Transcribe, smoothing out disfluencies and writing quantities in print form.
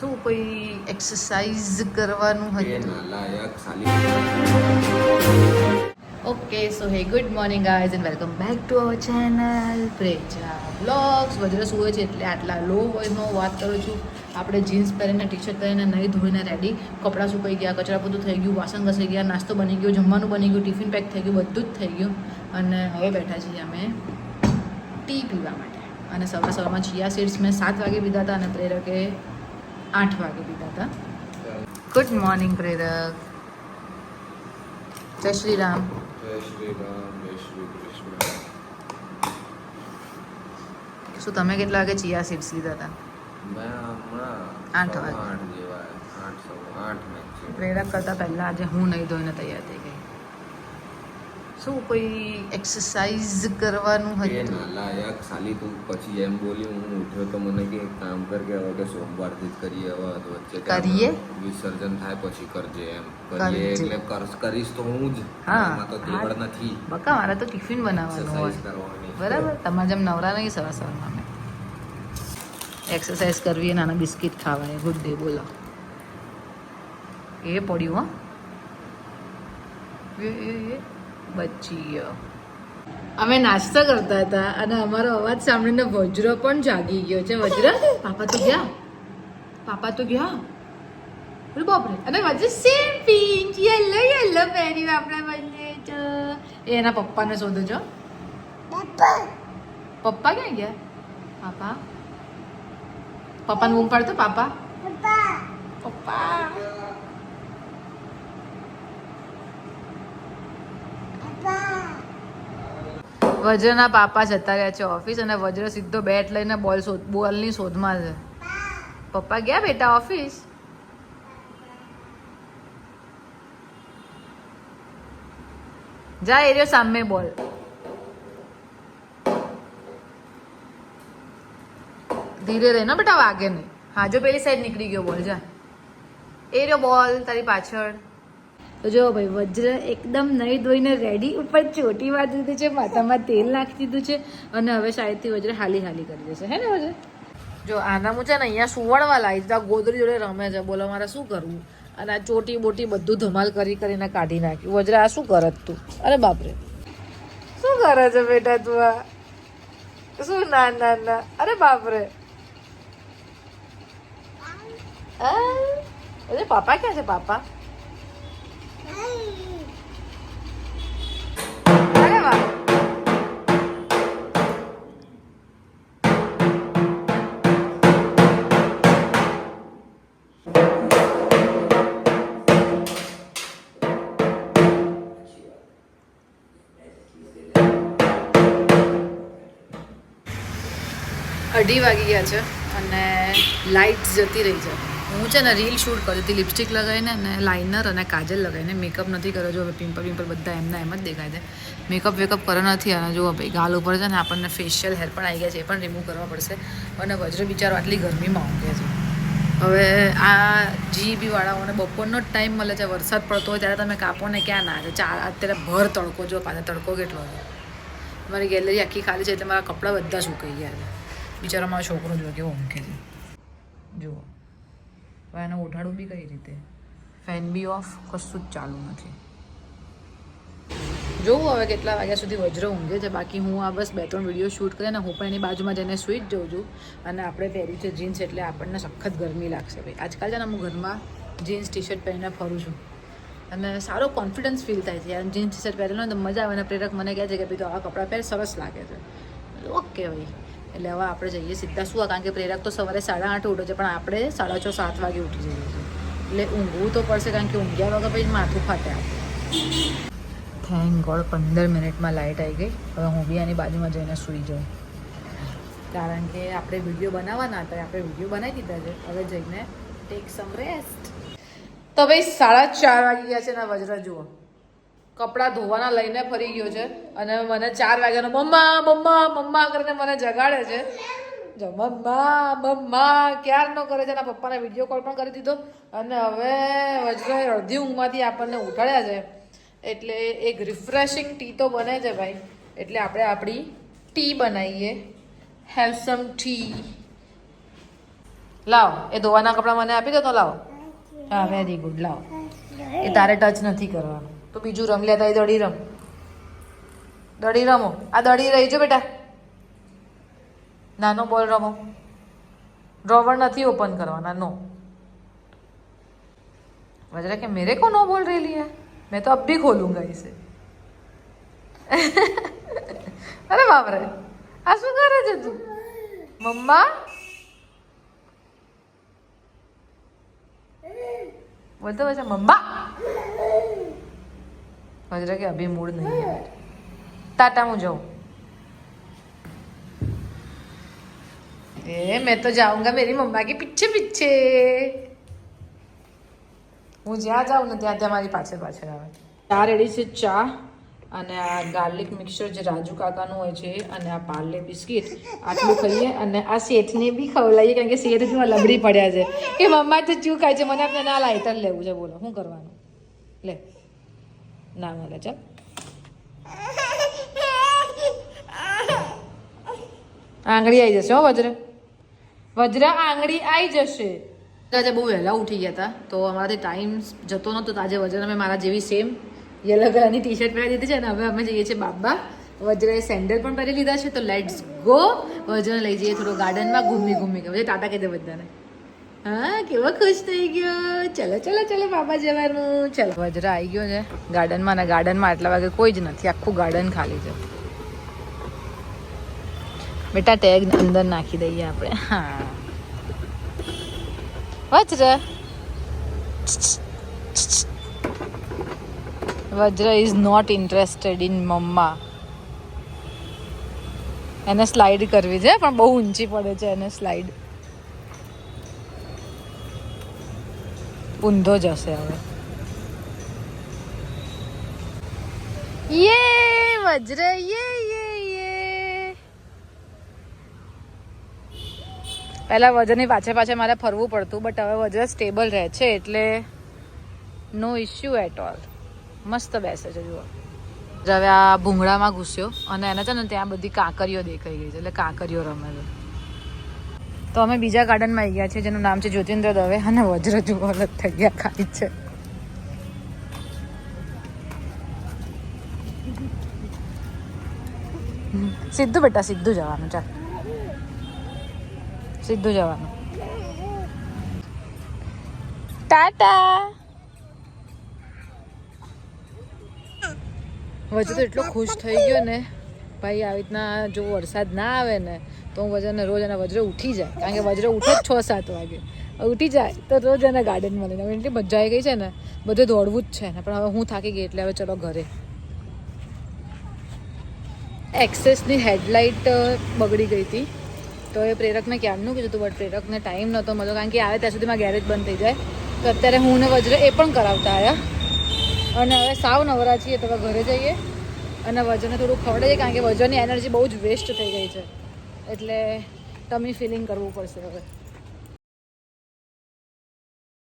શું કોઈ એક્સરસાઇઝ કરવાનું હતું? Okay so hey good morning guys and welcome back to our channel Preja blogs. વજ્ર સુવે છે એટલે આટલા લો વોઇસમાં વાત કરું છું. આપણે જીન્સ પહેરીને ટી શર્ટ પહેરીને નહીં ધોઈને રેડી, કપડાં સુકાઈ ગયા, કચરા બધું થઈ ગયું, વાસણ ઘસાઈ ગયા, નાસ્તો બની ગયો, જમવાનું બની ગયું, ટિફિન પેક થઈ ગયું, બધું જ થઈ ગયું. અને હવે બેઠા છીએ અમે ટી પીવા માટે. અને સવારમાં ચિયા સીડ્સ મેં 7 વાગે પીધા હતા અને પ્રેરકે 8 વાગે પીધા હતા. ગુડ મોર્નિંગ પ્રેરક. જય શ્રી રામ. જય શ્રી રામ, જય શ્રી કૃષ્ણ. શું તમે કેટલા વાગે ચિયા સીડ્સ લીધા હતા? મેં હમણાં 8 વાગે. 8 જેવા 8 મેક્સિમમ. પ્રેરક કરતાં પહેલાં આજે હું નહીં ધોઈને તૈયાર થઈ ગઈ. શું કોઈ એક્સરસાઇઝ કરવાનું એ હતું? નાલાયક સાલી તું પછી એમ બોલી હું ઉઠ્યો તો મને કે એક કામ કર કે હવે કે સોમવારથી જ કરીએ, હવે વચ્ચે કરીએ? વિસર્જન થાય પછી કરજે એમ કરજે. કરીએ એટલે કરીશ તો હું જ. હા. એમાં તો તેવડ નથી. બકા મારે તો ટિફિન બનાવવાનું એક્સરસાઇઝ હોય. કરવાની. બરાબર, તમારે જેમ નવરા નહીં સવારમાં અમે એક્સરસાઇઝ કરવી અને નાના બિસ્કિટ ખાવાની. ગુડ ડે બોલો. એ પડ્યું હો એ બચી ગયો. અમે નાસ્તો કરતા હતા અને અમારો અવાજ સાંભળીને વજ્ર પણ જાગી ગયો છે. વજ્ર પાપા તો ગયા, પાપા તો ગયા. બોલ બાપરે. અને વજ્ર સેમ પિંક યલો યલો પહેર્યું આપણે બંને તો. એ એના પપ્પાને શોધો છો. પપ્પા ક્યાં ગયા? પાપા પપ્પાને બૂમ પાડતો. પાપા પપ્પા વજ્રના પાપા જતા રહ્યા છે ઓફિસ અને વજ્ર સીધો બેટ લઈને બોલની શોધમાં છે. પપ્પા ગયા બેટા ઓફિસ? જા એરિયો સામે બોલ. ધીરે રહે ને બેટા, વાગે નહીં. હા જો પેલી સાઈડ નીકળી ગયો બોલ. જા એરિયો બોલ તારી પાછળ. તો જો ભાઈ વજ્ર એકદમ નહીં ધોઈને રેડી, ઉપર ચોટી વાળી દીધી છે, માથામાં તેલ નાખી દીધું છે અને હવે શાયદથી વજ્ર હાલી કરી દેશે. હે ને વજ્ર? જો આના હું છે ને અહીંયા સુવડવા લાવી દીધા, ગોદરી જોડે રમે છે. બોલો મારે શું કરવું? અને આ ચોટી બોટી બધું ધમાલ કરીને કાઢી નાખ્યું. વજ્ર આ શું કરત તું? અરે બાપરે શું કરે છે બેટા તું? આ શું? ના ના ના, અરે બાપરે. અરે પાપા ક્યાં છે? પાપા અરે વાહ. અઢી વાગી ગયા છે અને લાઇટ જતી રહી છે. હું છે ને રીલ શૂટ કરી હતી લિપસ્ટિક લગાવીને અને લાઇનર અને કાજલ લગાવીને. મેકઅપ નથી કર્યો. જો હવે પિમ્પલ બધા એમના એમ જ દેખાય છે. મેકઅપ વેકઅપ કર્યો નથી. અને જુઓ ભાઈ ગાલ ઉપર છે ને આપણને ફેશિયલ હેર પણ આવી ગયા છે, એ પણ રિમૂવ કરવા પડશે. અને વજ્ર બિચારો આટલી ગરમીમાં ઊંઘે છે. હવે આ જીબીવાળાઓને બપોરનો જ ટાઈમ મળે છે, વરસાદ પડતો હોય ત્યારે તમે કાપો ને ક્યાં ના છે. અત્યારે ભર તડકો, જો પાછા તડકો કેટલો છે. મારી ગેલેરી આખી ખાલી છે એટલે મારા કપડાં બધા સુકાઈ ગયા છે. બિચારો મારો છોકરો જો કેવો ઊંઘે છે. જુઓ હવે એને ઉઠાડું બી કઈ રીતે? ફેન બી ઓફ, કશું જ ચાલુ નથી. જોવું હવે કેટલા વાગ્યા સુધી વજ્ર ઊંઘે છે. બાકી હું આ બસ 2-3 વિડીયો શૂટ કરીને હું પણ એની બાજુમાં જઈને સૂઈ જ જઉં છું. અને આપણે પહેર્યું છે જીન્સ એટલે આપણને સખત ગરમી લાગશે ભાઈ. આજકાલ છે ને હું ઘરમાં જીન્સ ટી શર્ટ પહેરીને ફરું છું અને સારો કોન્ફિડન્સ ફીલ થાય છે યાર. જીન્સ ટી શર્ટ પહેરેલો ને તો મજા આવે. અને પ્રેરક મને કહે છે કે ભાઈ તો આવા કપડાં પહેર, સરસ લાગે છે. ઓકે ભાઈ. એટલે હવે આપણે જઈએ સીધા સુવા, કારણ કે પ્રેરક તો સવારે 8:30 ઉઠે છે પણ આપણે 6:30-7 વાગે ઉઠી જઈએ છીએ. એટલે ઊંઘવું તો પડશે, કારણ કે ઊંઘ્યા વગર પછી માથું ફાટે આપણે. થેન્ક ગોડ 15 મિનિટમાં લાઇટ આવી ગઈ. હવે હું બી આની બાજુમાં જઈને સૂઈ જાઉં, કારણ કે આપણે વિડીયો બનાવવાના હતા. આપણે વિડીયો બનાવી દીધા છે. હવે જઈને ટેક સમ રેસ્ટ. તો ભાઈ 4:30 વાગી ગયા છે ને વજ્ર જુઓ કપડાં ધોવાના લઈને ફરી ગયો છે અને મને 4 વાગ્યાનો મમ્મા મમ્મા મમ્મા કરીને મને જગાડે છે. જો મમ્મા મમ્મા ક્યારનો કરે છે. એના પપ્પાને વિડીયો કોલ પણ કરી દીધો અને હવે વજ્ર અડધી ઊંઘમાંથી આપણને ઉઠાડ્યા છે. એટલે એક રિફ્રેશિંગ ટી તો બને છે ભાઈ. એટલે આપણે આપણી ટી બનાવીએ. Have sum T. લાવો એ ધોવાના કપડાં મને આપી દો તો લાવો હા વેરી ગુડ લાવો એ તારે ટચ નથી કરવાનું તો બીજું રમ લેતા એ દડી રમ દડી રમો આ દડી રહી જો બેટા નાનો બોલ રમો ડ્રોવર નથી ઓપન કરવાના નો वजरा कि मेरे को नो बोल रही है मैं तो अब भी खोलूंगा इसे अरे बाप रे आ શું કરે છે તું મમ્મા बोलते वैसे मम्मा वजरा कि अभी मूड नहीं है टाटा मैं जाऊं मैं तो जाऊंगा मेरी मम्मा के पीछे पीछे હું જ્યાં જાઉં ને ત્યાં મારી પાછળ પાછળ આવે ચા રેડી છે ચા અને આ ગાર્લિક મિક્સર જે રાજુ કાકાનું હોય છે અને આ પાર્લે બિસ્કિટ આટલું ખાઈએ અને આ શેઠને બી ખવડાવીએ કારણ કે શેઠ જેવા લબડી પડ્યા છે કે મમ્મા તો ચૂ ખાય છે મને આપણે ના લાઇટર લેવું છે બોલો શું કરવાનું લે ના મળે ચાલ આંગળી આવી જશે હો વજ્ર વજ્ર આંગળી આવી જશે આજે બહુ વહેલા ઉઠી ગયા હતા તો અમારાથી ટાઈમ જતો નહોતો તો આજે વજ્ર અમે મારા જેવી સેમ યલો કલરની ટી શર્ટ પહેરી દીધી છે અને હવે અમે જઈએ છીએ બાબા વજ્રએ સેન્ડલ પણ પહેરી લીધા છે તો લેટ્સ ગો વજ્રને લઈ જઈએ થોડો ગાર્ડનમાં ઘૂમી કે વજ્ર ટાટા કહી દે બધાને હા કેવો ખુશ થઈ ગયો ચલો ચલો ચલો બાબા જવાનું ચલો વજ્ર આવી ગયો છે ગાર્ડનમાં અને ગાર્ડનમાં આટલા વાગે કોઈ જ નથી આખું ગાર્ડન ખાલી છે બેટા ટેગ અંદર નાખી દઈએ આપણે હા વજ્ર વજ્ર ઇઝ નોટ ઇન્ટરેસ્ટેડ ઇન મમ્મા એને સ્લાઇડ કરવી છે પણ બહુ ઊંચી પડે છે એને સ્લાઇડ ઊંધો જશે હવે યે વજ્ર યે પહેલાં વજ્રની પાછળ મારે ફરવું પડતું બટ હવે વજ્ર સ્ટેબલ રહે છે એટલે નો ઇશ્યુ એટ ઓલ મસ્ત બેસે છે જુઓ હવે આ ભૂંગળામાં ઘૂસ્યો અને એને છે ને ત્યાં બધી કાંકરીઓ દેખાઈ ગઈ છે એટલે કાંકરીઓ રમે છે તો અમે બીજા ગાર્ડનમાં આવી ગયા છીએ જેનું નામ છે જ્યોતિન્દ્ર દવે અને વજ્ર જુઓ અલગ થઈ ગયા ખાઈ છે સીધું બેટા સીધું જવાનું ચાલ સીધું જવાનું ટાટા વજ્ર તો એટલો ખુશ થઈ ગયો ને ભાઈ આવી રીતના જો વરસાદ ના આવે ને તો હું વજ્રને રોજ અને વજ્ર ઉઠી જાય કારણ કે વજ્ર ઉઠે જ 6-7 વાગે ઉઠી જાય તો રોજ એને ગાર્ડનમાં લઈને એટલી મજા આવી ગઈ છે ને બધે દોડવું જ છે ને પણ હવે હું થાકી ગઈ એટલે હવે ચલો ઘરે એક્સેસની હેડલાઇટ બગડી ગઈ હતી તો એ પ્રેરકને ક્યારનું કીધું હતું બટ પ્રેરકને ટાઈમ નહોતો મળ્યો કારણ કે આવે ત્યાં સુધીમાં ગેરેજ બંધ થઈ જાય તો અત્યારે હું ને વજ્ર એ પણ કરાવતા આવ્યા અને હવે સાવ નવરા છીએ તો હવે ઘરે જઈએ અને વજ્રને થોડું ખવડાવીએ કારણ કે વજ્રની એનર્જી બહુ જ વેસ્ટ થઈ ગઈ છે એટલે ટમી ફિલિંગ કરવું પડશે હવે